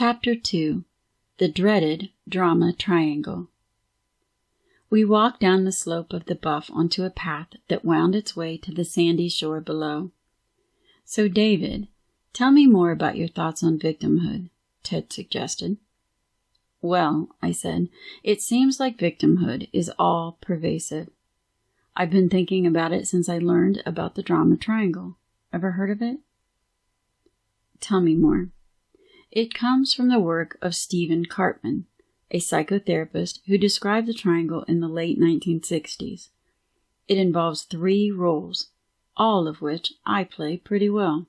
Chapter 2. The Dreaded Drama Triangle. We walked down the slope of the bluff onto a path that wound its way to the sandy shore below. "So, David, tell me more about your thoughts on victimhood," Ted suggested. "Well," I said, "it seems like victimhood is all-pervasive. I've been thinking about it since I learned about the drama triangle. Ever heard of it?" "Tell me more." "It comes from the work of Stephen Karpman, a psychotherapist who described the triangle in the late 1960s. It involves 3 roles, all of which I play pretty well."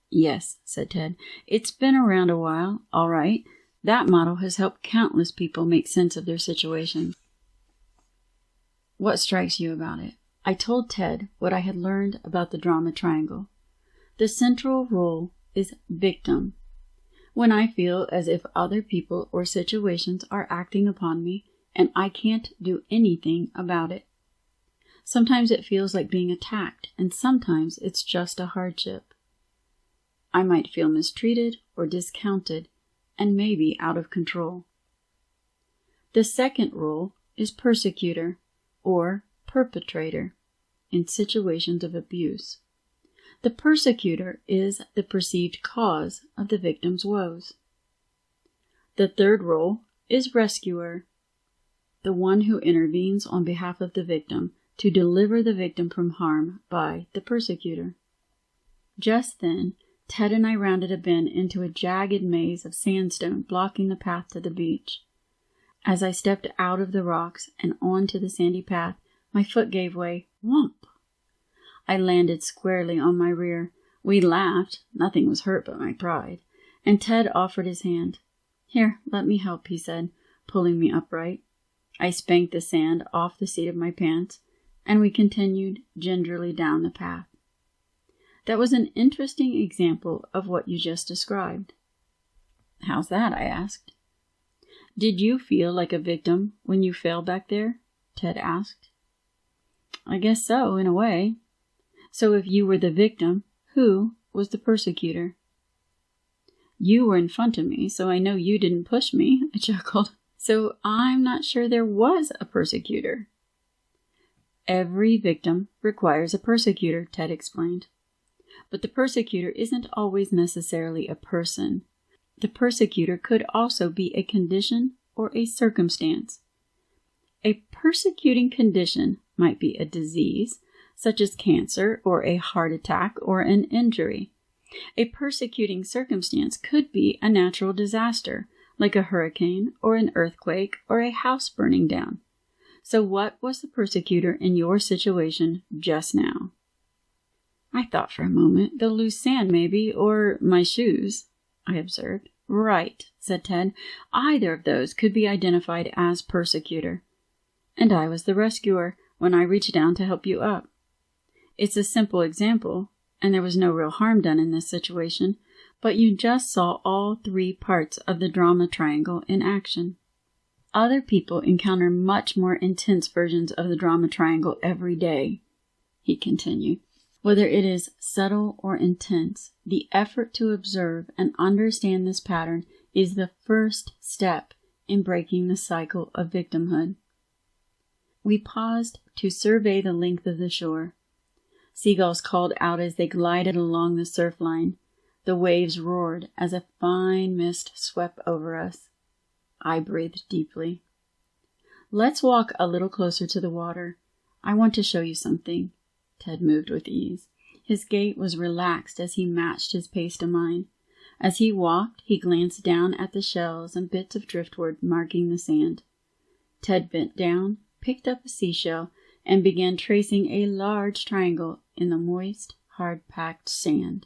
"Yes," said Ted, "it's been around a while, all right. That model has helped countless people make sense of their situation." "What strikes you about it?" I told Ted what I had learned about the drama triangle. The central role is victim. When I feel as if other people or situations are acting upon me and I can't do anything about it. Sometimes it feels like being attacked, and sometimes it's just a hardship. I might feel mistreated or discounted, and maybe out of control. The second role is persecutor, or perpetrator, in situations of abuse. The persecutor is the perceived cause of the victim's woes. The third role is rescuer, the one who intervenes on behalf of the victim to deliver the victim from harm by the persecutor. Just then, Ted and I rounded a bend into a jagged maze of sandstone blocking the path to the beach. As I stepped out of the rocks and onto the sandy path, my foot gave way. Whomp! I landed squarely on my rear. We laughed. Nothing was hurt but my pride. And Ted offered his hand. "Here, let me help," he said, pulling me upright. I spanked the sand off the seat of my pants, and we continued gingerly down the path. "That was an interesting example of what you just described." "How's that?" I asked. "Did you feel like a victim when you fell back there?" Ted asked. "I guess so, in a way." "So if you were the victim, who was the persecutor?" "You were in front of me, so I know you didn't push me," I chuckled. "So I'm not sure there was a persecutor." "Every victim requires a persecutor," Ted explained. "But the persecutor isn't always necessarily a person. The persecutor could also be a condition or a circumstance. A persecuting condition might be a disease, such as cancer or a heart attack or an injury. A persecuting circumstance could be a natural disaster, like a hurricane or an earthquake or a house burning down. So what was the persecutor in your situation just now?" I thought for a moment. "The loose sand, maybe, or my shoes," I observed. "Right," said Ted. "Either of those could be identified as persecutor. And I was the rescuer when I reached down to help you up. It's a simple example, and there was no real harm done in this situation, but you just saw all 3 parts of the drama triangle in action. Other people encounter much more intense versions of the drama triangle every day," he continued. "Whether it is subtle or intense, the effort to observe and understand this pattern is the first step in breaking the cycle of victimhood." We paused to survey the length of the shore. Seagulls called out as they glided along the surf line. The waves roared as a fine mist swept over us. I breathed deeply. "Let's walk a little closer to the water. I want to show you something." Ted moved with ease. His gait was relaxed as he matched his pace to mine. As he walked, he glanced down at the shells and bits of driftwood marking the sand. Ted bent down, picked up a seashell, and began tracing a large triangle in the moist, hard-packed sand.